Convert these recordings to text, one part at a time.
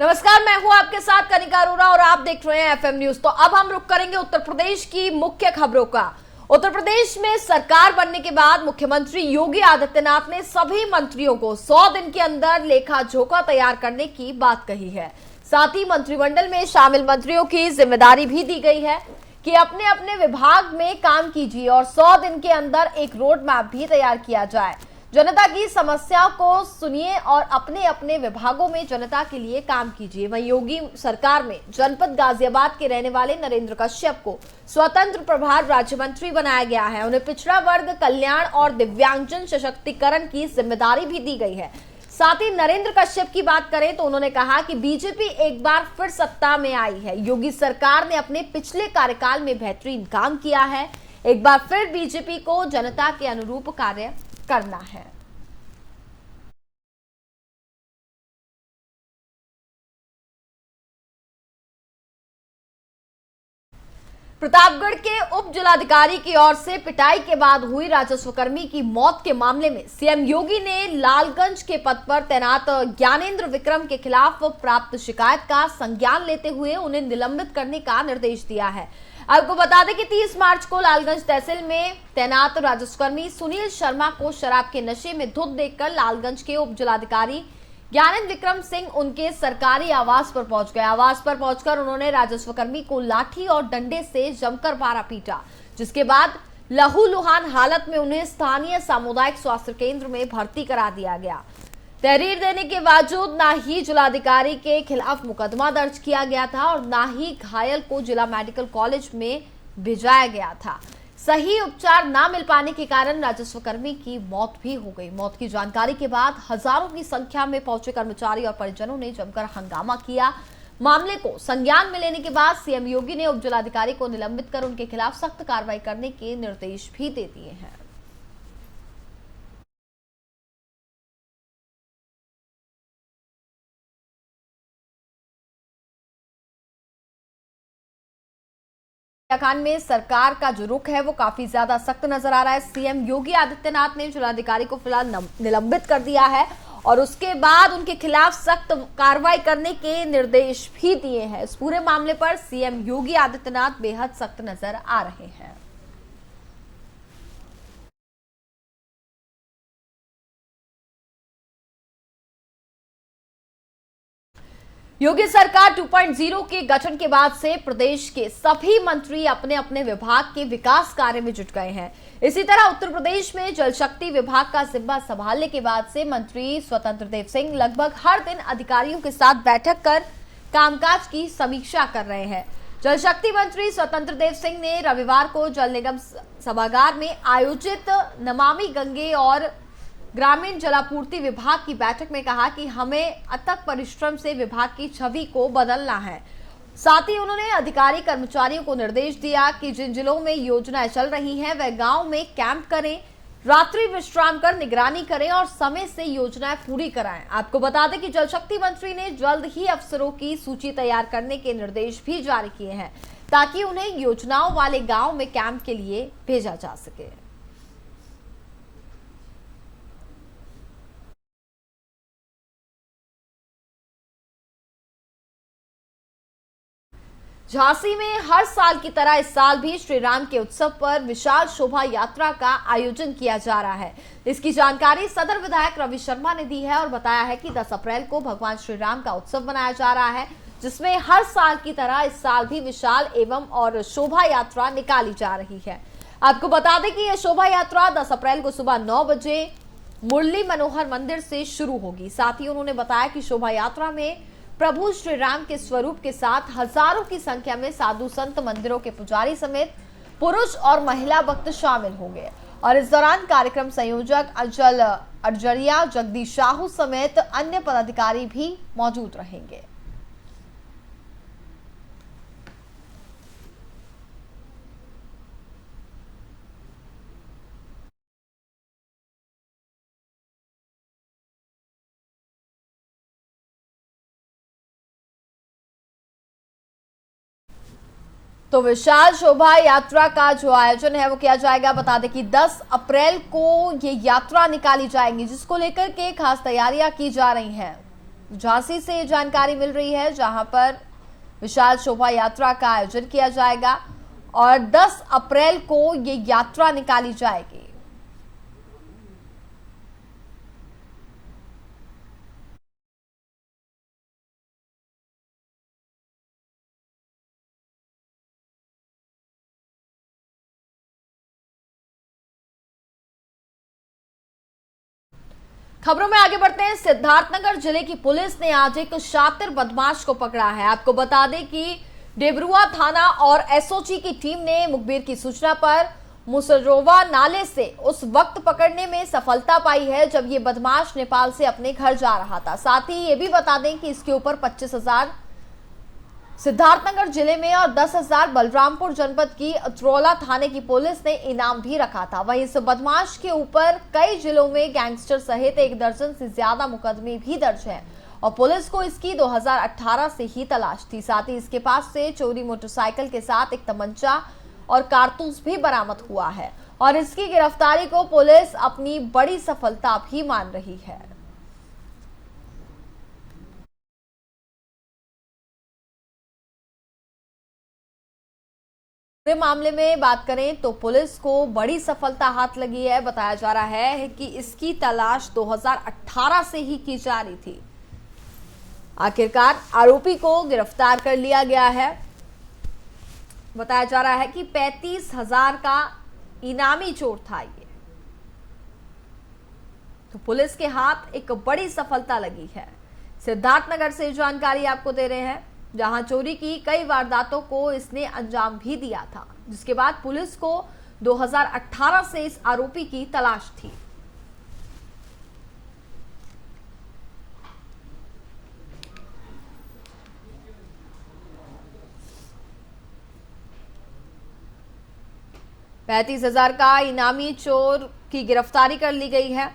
नमस्कार, मैं हूं आपके साथ कनिका अरोरा और आप देख रहे हैं एफएम न्यूज। तो अब हम रुक करेंगे उत्तर प्रदेश की मुख्य खबरों का। उत्तर प्रदेश में सरकार बनने के बाद मुख्यमंत्री योगी आदित्यनाथ ने सभी मंत्रियों को 100 दिन के अंदर लेखा जोखा तैयार करने की बात कही है। साथ ही मंत्रिमंडल में शामिल मंत्रियों की जिम्मेदारी भी दी गई है कि अपने अपने विभाग में काम कीजिए और 100 दिन के अंदर एक रोड मैप भी तैयार किया जाए। जनता की समस्याओं को सुनिए और अपने अपने विभागों में जनता के लिए काम कीजिए। वहीं योगी सरकार में जनपद गाजियाबाद के रहने वाले नरेंद्र कश्यप को स्वतंत्र प्रभार राज्य मंत्री बनाया गया है। उन्हें पिछड़ा वर्ग कल्याण और दिव्यांगजन सशक्तिकरण की जिम्मेदारी भी दी गई है। साथ ही नरेंद्र कश्यप की बात करें तो उन्होंने कहा कि बीजेपी एक बार फिर सत्ता में आई है। योगी सरकार ने अपने पिछले कार्यकाल में बेहतरीन काम किया है। एक बार फिर बीजेपी को जनता के अनुरूप कार्य करना है। प्रतापगढ़ के उप जिलाधिकारी की ओर से पिटाई के बाद हुई राजस्व कर्मी की मौत के मामले में सीएम योगी ने लालगंज के पद पर तैनात ज्ञानेंद्र विक्रम के खिलाफ प्राप्त शिकायत का संज्ञान लेते हुए उन्हें निलंबित करने का निर्देश दिया है। आपको बता दें कि 30 मार्च को लालगंज तहसील में तैनात राजस्वकर्मी सुनील शर्मा को शराब के नशे में धुत देखकर लालगंज के उप जिलाधिकारी ज्ञानेंद्र विक्रम सिंह उनके सरकारी आवास पर पहुंच गए। आवास पर पहुंचकर उन्होंने राजस्वकर्मी को लाठी और डंडे से जमकर मारा पीटा, जिसके बाद लहूलुहान हालत में उन्हें स्थानीय सामुदायिक स्वास्थ्य केंद्र में भर्ती करा दिया गया। तहरीर देने के बावजूद ना ही जिलाधिकारी के खिलाफ मुकदमा दर्ज किया गया था और ना ही घायल को जिला मेडिकल कॉलेज में भेजाया गया था। सही उपचार ना मिल पाने के कारण राजस्व कर्मी की मौत भी हो गई। मौत की जानकारी के बाद हजारों की संख्या में पहुंचे कर्मचारी और परिजनों ने जमकर हंगामा किया। मामले को संज्ञान में लेने के बाद सीएम योगी ने उप जिलाधिकारी को निलंबित कर उनके खिलाफ सख्त कार्रवाई करने के निर्देश भी दे दिए हैं। उत्तराखंड में सरकार का जो रुख है वो काफी ज्यादा सख्त नजर आ रहा है। सीएम योगी आदित्यनाथ ने जिलाधिकारी को फिलहाल निलंबित कर दिया है और उसके बाद उनके खिलाफ सख्त कार्रवाई करने के निर्देश भी दिए हैं। इस पूरे मामले पर सीएम योगी आदित्यनाथ बेहद सख्त नजर आ रहे हैं। योगी सरकार 2.0 के गठन के बाद से प्रदेश के सभी मंत्री अपने अपने विभाग के विकास कार्य में जुट गए हैं। इसी तरह उत्तर प्रदेश में जल शक्ति विभाग का जिम्मा संभालने के बाद से मंत्री स्वतंत्र देव सिंह लगभग हर दिन अधिकारियों के साथ बैठक कर कामकाज की समीक्षा कर रहे हैं। जल शक्ति मंत्री स्वतंत्र देव सिंह ने रविवार को जल निगम सभागार में आयोजित नमामि गंगे और ग्रामीण जलापूर्ति विभाग की बैठक में कहा कि हमें अथक परिश्रम से विभाग की छवि को बदलना है। साथ ही उन्होंने अधिकारी कर्मचारियों को निर्देश दिया कि जिन जिलों में योजनाएं चल रही हैं वह गांव में कैंप करें, रात्रि विश्राम कर निगरानी करें और समय से योजनाएं पूरी कराएं। आपको बता दें कि जल शक्ति मंत्री ने जल्द ही अफसरों की सूची तैयार करने के निर्देश भी जारी किए हैं ताकि उन्हें योजनाओं वाले गाँव में कैंप के लिए भेजा जा सके। झांसी में हर साल की तरह इस साल भी श्री राम के उत्सव पर विशाल शोभा यात्रा का आयोजन किया जा रहा है। इसकी जानकारी सदर विधायक रवि शर्मा ने दी है और बताया है कि 10 अप्रैल को भगवान श्री राम का उत्सव मनाया जा रहा है, जिसमें हर साल की तरह इस साल भी विशाल एवं और शोभा यात्रा निकाली जा रही है। आपको बता दें कि यह शोभा यात्रा 10 अप्रैल को सुबह 9 बजे मुरली मनोहर मंदिर से शुरू होगी। साथ ही उन्होंने बताया कि शोभा यात्रा में प्रभु श्री राम के स्वरूप के साथ हजारों की संख्या में साधु संत, मंदिरों के पुजारी समेत पुरुष और महिला भक्त शामिल होंगे और इस दौरान कार्यक्रम संयोजक अचल अरजरिया, जगदीश साहू समेत अन्य पदाधिकारी भी मौजूद रहेंगे। तो विशाल शोभा यात्रा का जो आयोजन है वो किया जाएगा। बता दें कि 10 अप्रैल को ये यात्रा निकाली जाएगी, जिसको लेकर के खास तैयारियां की जा रही हैं। झांसी से जानकारी मिल रही है, जहां पर विशाल शोभा यात्रा का आयोजन किया जाएगा और 10 अप्रैल को ये यात्रा निकाली जाएगी। खबरों में आगे बढ़ते हैं। सिद्धार्थनगर जिले की पुलिस ने आज एक शातिर बदमाश को पकड़ा है। आपको बता दें कि डेबरुआ थाना और एसओजी की टीम ने मुखबिर की सूचना पर मुसरोवा नाले से उस वक्त पकड़ने में सफलता पाई है जब ये बदमाश नेपाल से अपने घर जा रहा था। साथ ही ये भी बता दें कि इसके ऊपर 25,000 सिद्धार्थनगर जिले में और 10,000 बलरामपुर जनपद की अतरौला थाने की पुलिस ने इनाम भी रखा था। वहीं इस बदमाश के ऊपर कई जिलों में गैंगस्टर सहित 1 दर्जन से ज्यादा मुकदमे भी दर्ज हैं और पुलिस को इसकी 2018 से ही तलाश थी। साथ ही इसके पास से चोरी मोटरसाइकिल के साथ एक तमंचा और कारतूस भी बरामद हुआ है और इसकी गिरफ्तारी को पुलिस अपनी बड़ी सफलता भी मान रही है। पूरे मामले में बात करें तो पुलिस को बड़ी सफलता हाथ लगी है। बताया जा रहा है कि इसकी तलाश 2018 से ही की जा रही थी। आखिरकार आरोपी को गिरफ्तार कर लिया गया है। बताया जा रहा है कि 35,000 का इनामी चोर था ये। तो पुलिस के हाथ एक बड़ी सफलता लगी है। सिद्धार्थनगर से जानकारी आपको दे रहे हैं, जहां चोरी की कई वारदातों को इसने अंजाम भी दिया था, जिसके बाद पुलिस को 2018 से इस आरोपी की तलाश थी। $35,000 का इनामी चोर की गिरफ्तारी कर ली गई है।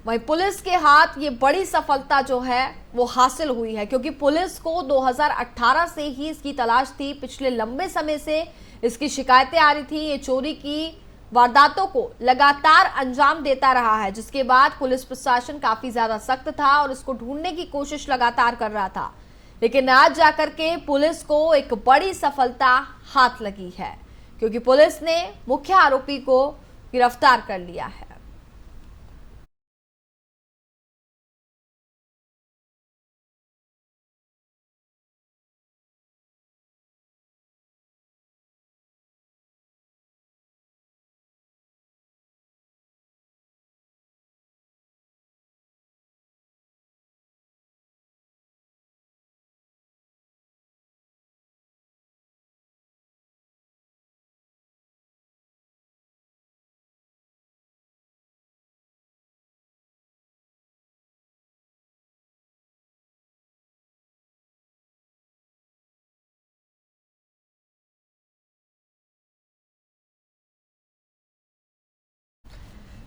वहीं पुलिस के हाथ ये बड़ी सफलता जो है वो हासिल हुई है, क्योंकि पुलिस को 2018 से ही इसकी तलाश थी। पिछले लंबे समय से इसकी शिकायतें आ रही थी। ये चोरी की वारदातों को लगातार अंजाम देता रहा है, जिसके बाद पुलिस प्रशासन काफी ज्यादा सख्त था और इसको ढूंढने की कोशिश लगातार कर रहा था। लेकिन आज जाकर के पुलिस को एक बड़ी सफलता हाथ लगी है, क्योंकि पुलिस ने मुख्य आरोपी को गिरफ्तार कर लिया है।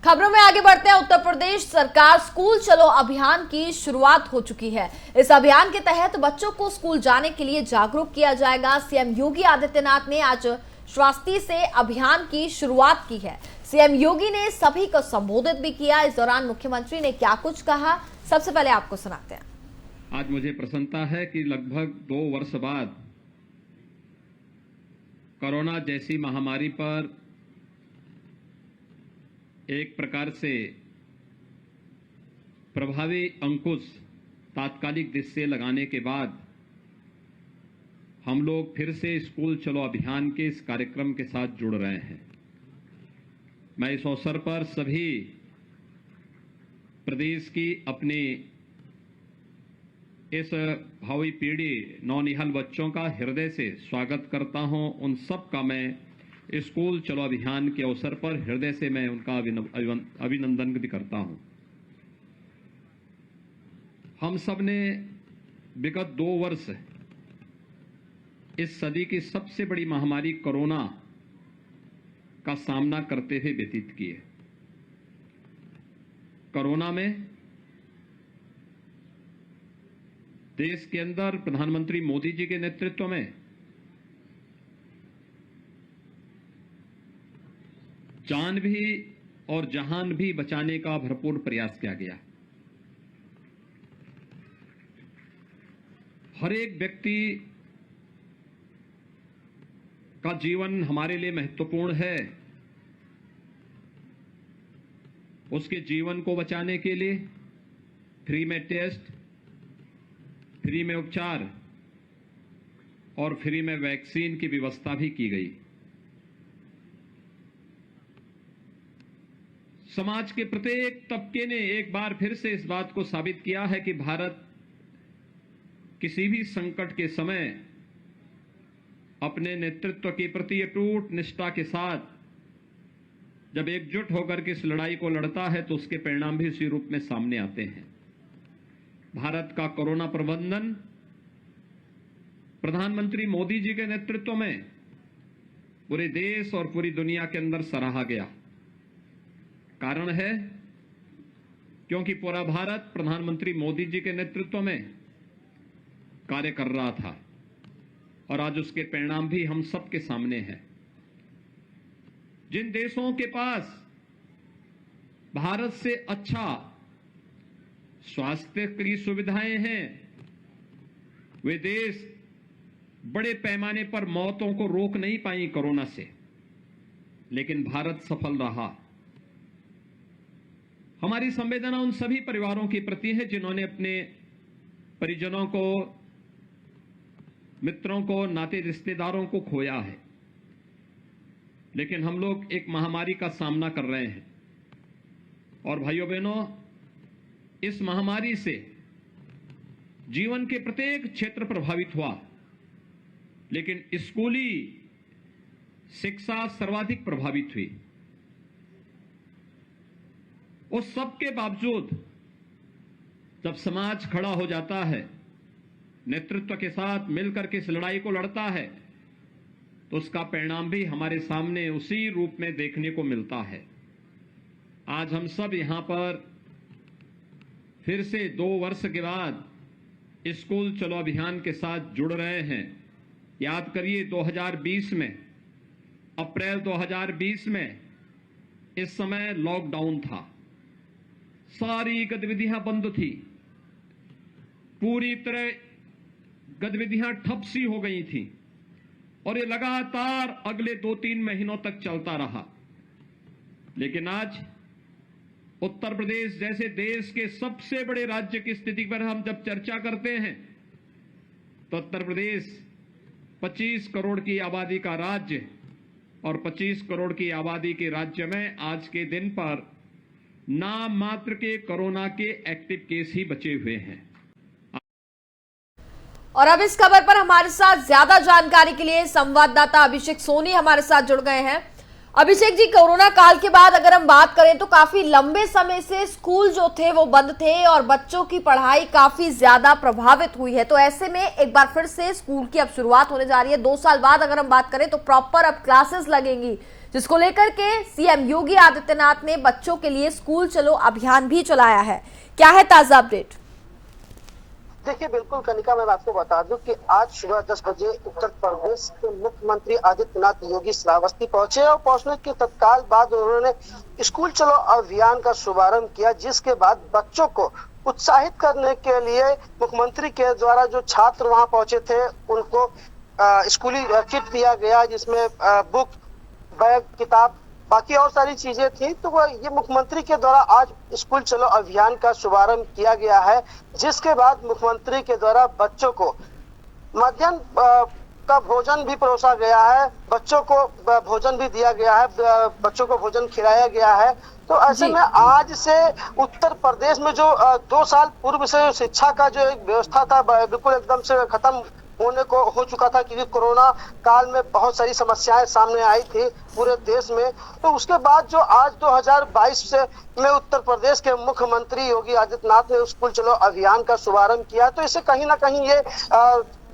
खबरों में आगे बढ़ते हैं। उत्तर प्रदेश सरकार स्कूल चलो अभियान की शुरुआत हो चुकी है। इस अभियान के तहत बच्चों को स्कूल जाने के लिए जागरूक किया जाएगा। सीएम योगी आदित्यनाथ ने आज श्रावस्ती से अभियान की शुरुआत की है। सीएम योगी ने सभी को संबोधित भी किया। इस दौरान मुख्यमंत्री ने क्या कुछ कहा, सबसे पहले आपको सुनाते हैं। आज मुझे प्रसन्नता है कि लगभग 2 वर्ष बाद कोरोना जैसी महामारी पर एक प्रकार से प्रभावी अंकुश तात्कालिक दृष्टि से लगाने के बाद हम लोग फिर से स्कूल चलो अभियान के इस कार्यक्रम के साथ जुड़ रहे हैं। मैं इस अवसर पर सभी प्रदेश की अपनी इस भावी पीढ़ी नौनिहाल बच्चों का हृदय से स्वागत करता हूं। उन सब का मैं स्कूल चलो अभियान के अवसर पर हृदय से मैं उनका अभिनंदन भी करता हूं। हम सब ने विगत 2 वर्ष इस सदी की सबसे बड़ी महामारी कोरोना का सामना करते हुए व्यतीत किए। कोरोना में देश के अंदर प्रधानमंत्री मोदी जी के नेतृत्व में जान भी और जहान भी बचाने का भरपूर प्रयास किया गया। हर एक व्यक्ति का जीवन हमारे लिए महत्वपूर्ण है। उसके जीवन को बचाने के लिए फ्री में टेस्ट, फ्री में उपचार और फ्री में वैक्सीन की व्यवस्था भी की गई। समाज के प्रत्येक तबके ने एक बार फिर से इस बात को साबित किया है कि भारत किसी भी संकट के समय अपने नेतृत्व के प्रति अटूट निष्ठा के साथ जब एकजुट होकर के इस लड़ाई को लड़ता है तो उसके परिणाम भी उसी रूप में सामने आते हैं। भारत का कोरोना प्रबंधन प्रधानमंत्री मोदी जी के नेतृत्व में पूरे देश और पूरी दुनिया के अंदर सराहा गया। कारण है क्योंकि पूरा भारत प्रधानमंत्री मोदी जी के नेतृत्व में कार्य कर रहा था और आज उसके परिणाम भी हम सबके सामने हैं। जिन देशों के पास भारत से अच्छा स्वास्थ्य की सुविधाएं हैं, वे देश बड़े पैमाने पर मौतों को रोक नहीं पाई कोरोना से, लेकिन भारत सफल रहा। हमारी संवेदना उन सभी परिवारों के प्रति है जिन्होंने अपने परिजनों को, मित्रों को, नाते रिश्तेदारों को खोया है। लेकिन हम लोग एक महामारी का सामना कर रहे हैं और भाइयों बहनों, इस महामारी से जीवन के प्रत्येक क्षेत्र प्रभावित हुआ, लेकिन स्कूली शिक्षा सर्वाधिक प्रभावित हुई। उस सब के बावजूद जब समाज खड़ा हो जाता है, नेतृत्व के साथ मिलकर के इस लड़ाई को लड़ता है, तो उसका परिणाम भी हमारे सामने उसी रूप में देखने को मिलता है। आज हम सब यहां पर फिर से 2 वर्ष के बाद स्कूल चलो अभियान के साथ जुड़ रहे हैं। याद करिए 2020 में, अप्रैल 2020 में इस समय लॉकडाउन था, सारी गतिविधियां बंद थी, पूरी तरह गतिविधियां ठप सी हो गई थी और ये लगातार अगले 2-3 महीनों तक चलता रहा। लेकिन आज उत्तर प्रदेश जैसे देश के सबसे बड़े राज्य की स्थिति पर हम जब चर्चा करते हैं तो उत्तर प्रदेश 25 करोड़ की आबादी का राज्य और 25 करोड़ की आबादी के राज्य में आज के दिन पर नाम मात्र के कोरोना के एक्टिव केस ही बचे हुए हैं। और अब इस खबर पर हमारे साथ ज्यादा जानकारी के लिए संवाददाता अभिषेक सोनी हमारे साथ जुड़ गए हैं। अभिषेक जी, कोरोना काल के बाद अगर हम बात करें तो काफी लंबे समय से स्कूल जो थे वो बंद थे और बच्चों की पढ़ाई काफी ज्यादा प्रभावित हुई है। तो ऐसे में एक बार फिर से स्कूल की अब शुरुआत होने जा रही है। 2 साल बाद अगर हम बात करें तो प्रॉपर अब क्लासेस लगेंगी, जिसको लेकर के सीएम योगी आदित्यनाथ ने बच्चों के लिए स्कूल चलो अभियान भी चलाया है। क्या है ताजा अपडेट? देखिए, बिल्कुल कनिका, मैं आपको बता दूं कि आज सुबह 10 बजे उत्तर प्रदेश के मुख्यमंत्री आदित्यनाथ योगी श्रावस्ती पहुंचे और पहुंचने के तत्काल बाद उन्होंने स्कूल चलो अभियान का शुभारंभ किया, जिसके बाद बच्चों को उत्साहित करने के लिए मुख्यमंत्री के द्वारा जो छात्र वहां पहुंचे थे उनको स्कूली किट दिया गया, जिसमें बुक, बैग, किताब, बाकी और सारी चीजें थी। तो ये मुख्यमंत्री के द्वारा आज स्कूल चलो अभियान का शुभारंभ किया गया है, जिसके बाद मुख्यमंत्री के द्वारा बच्चों को मध्याह्न का भोजन भी परोसा गया है, बच्चों को भोजन भी दिया गया है, बच्चों को भोजन खिलाया गया है। तो ऐसे में आज से उत्तर प्रदेश में जो 2 साल पूर्व से शिक्षा का जो एक व्यवस्था था बिल्कुल एकदम से खत्म होने को हो चुका था, क्योंकि कोरोना काल में बहुत सारी समस्याएं सामने आई थी पूरे देश में। तो उसके बाद जो आज 2022 से में उत्तर प्रदेश के मुख्यमंत्री योगी आदित्यनाथ ने स्कूल चलो अभियान का शुभारंभ किया, तो इससे कहीं ना कहीं ये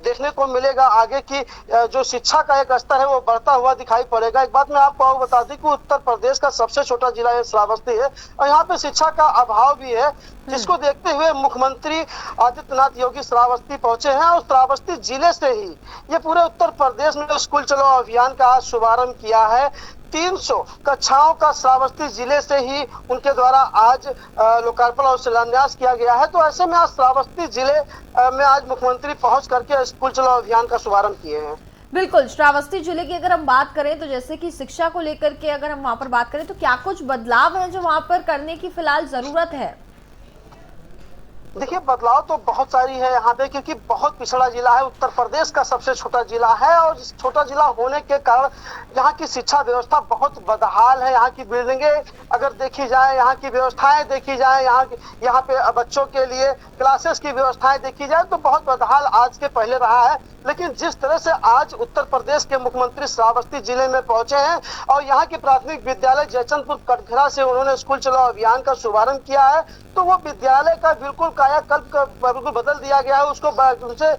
देखने को मिलेगा आगे की जो शिक्षा का एक स्तर है वो बढ़ता हुआ दिखाई पड़ेगा। एक बात मैं आपको बता दूं कि उत्तर प्रदेश का सबसे छोटा जिला ये श्रावस्ती है और यहाँ पे शिक्षा का अभाव भी है, जिसको देखते हुए मुख्यमंत्री आदित्यनाथ योगी श्रावस्ती पहुंचे हैं और श्रावस्ती जिले से ही ये पूरे उत्तर प्रदेश में स्कूल चलो अभियान का आज शुभारंभ किया है। 300 कक्षाओं का श्रावस्ती जिले से ही उनके द्वारा आज लोकार्पण और शिलान्यास किया गया है। तो ऐसे में आज श्रावस्ती जिले में आज मुख्यमंत्री पहुंच करके स्कूल चलो अभियान का शुभारंभ किए हैं। बिल्कुल, श्रावस्ती जिले की अगर हम बात करें तो जैसे कि शिक्षा को लेकर के अगर हम वहां पर बात करें तो क्या कुछ बदलाव है जो वहां पर करने की फिलहाल जरूरत है? देखिए, बदलाव तो बहुत सारी है यहाँ पे, क्योंकि बहुत पिछड़ा जिला है, उत्तर प्रदेश का सबसे छोटा जिला है और छोटा जिला होने के कारण यहाँ की शिक्षा व्यवस्था बहुत बदहाल है। यहाँ की बिल्डिंगे अगर देखी जाए, यहाँ की व्यवस्थाएं देखी जाए, यहाँ पे बच्चों के लिए क्लासेस की व्यवस्थाएं देखी जाए तो बहुत बदहाल आज के पहले रहा है। लेकिन जिस तरह से आज उत्तर प्रदेश के मुख्यमंत्री श्रावस्ती जिले में पहुंचे हैं और यहाँ के प्राथमिक विद्यालय जयचंदपुर कटघरा से उन्होंने स्कूल चलाओ अभियान का शुभारंभ किया है, तो वो विद्यालय का बिल्कुल कायाकल्प बिल्कुल बदल दिया गया है। उसको उनसे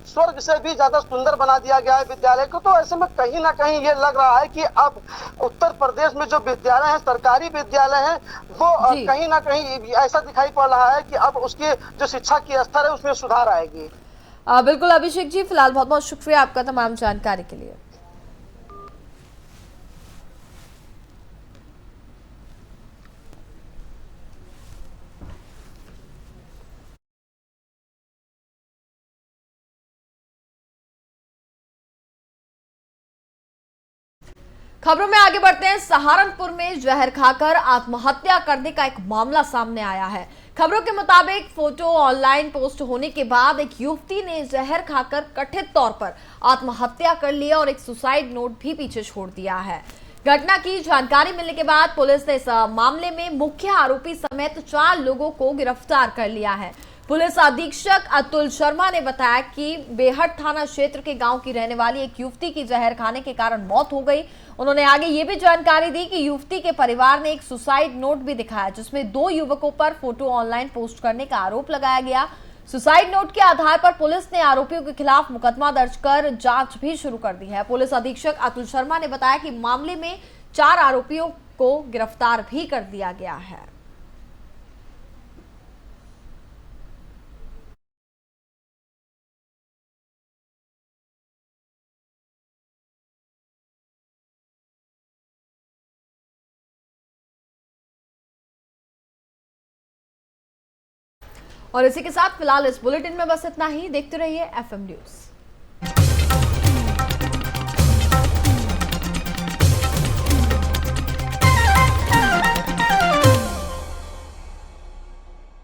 स्वर्ग से भी ज्यादा सुंदर बना दिया गया है विद्यालय को। तो ऐसे में कहीं ना कहीं ये लग रहा है कि अब उत्तर प्रदेश में जो विद्यालय है, सरकारी विद्यालय है, वो कहीं ना कहीं ऐसा दिखाई पड़ रहा है कि अब उसकी जो शिक्षा की स्तर है उसमें सुधार आएगी। बिल्कुल अभिषेक जी, फिलहाल बहुत बहुत शुक्रिया आपका तमाम जानकारी के लिए। खबरों में आगे बढ़ते हैं। सहारनपुर में जहर खाकर आत्महत्या करने का एक मामला सामने आया है। खबरों के मुताबिक फोटो ऑनलाइन पोस्ट होने के बाद एक युवती ने जहर खाकर कथित तौर पर आत्महत्या कर लिया और एक सुसाइड नोट भी पीछे छोड़ दिया है। घटना की जानकारी मिलने के बाद पुलिस ने इस मामले में मुख्य आरोपी समेत 4 लोगों को गिरफ्तार कर लिया है। पुलिस अधीक्षक अतुल शर्मा ने बताया कि बेहट थाना क्षेत्र के गांव की रहने वाली एक युवती की जहर खाने के कारण मौत हो गई। उन्होंने आगे ये भी जानकारी दी कि युवती के परिवार ने एक सुसाइड नोट भी दिखाया जिसमें 2 युवकों पर फोटो ऑनलाइन पोस्ट करने का आरोप लगाया गया। सुसाइड नोट के आधार पर पुलिस ने आरोपियों के खिलाफ मुकदमा दर्ज कर जांच भी शुरू कर दी है। पुलिस अधीक्षक अतुल शर्मा ने बताया कि मामले में 4 आरोपियों को गिरफ्तार भी कर दिया गया है। और इसी के साथ फिलहाल इस बुलेटिन में बस इतना ही। देखते रहिए FM न्यूज़।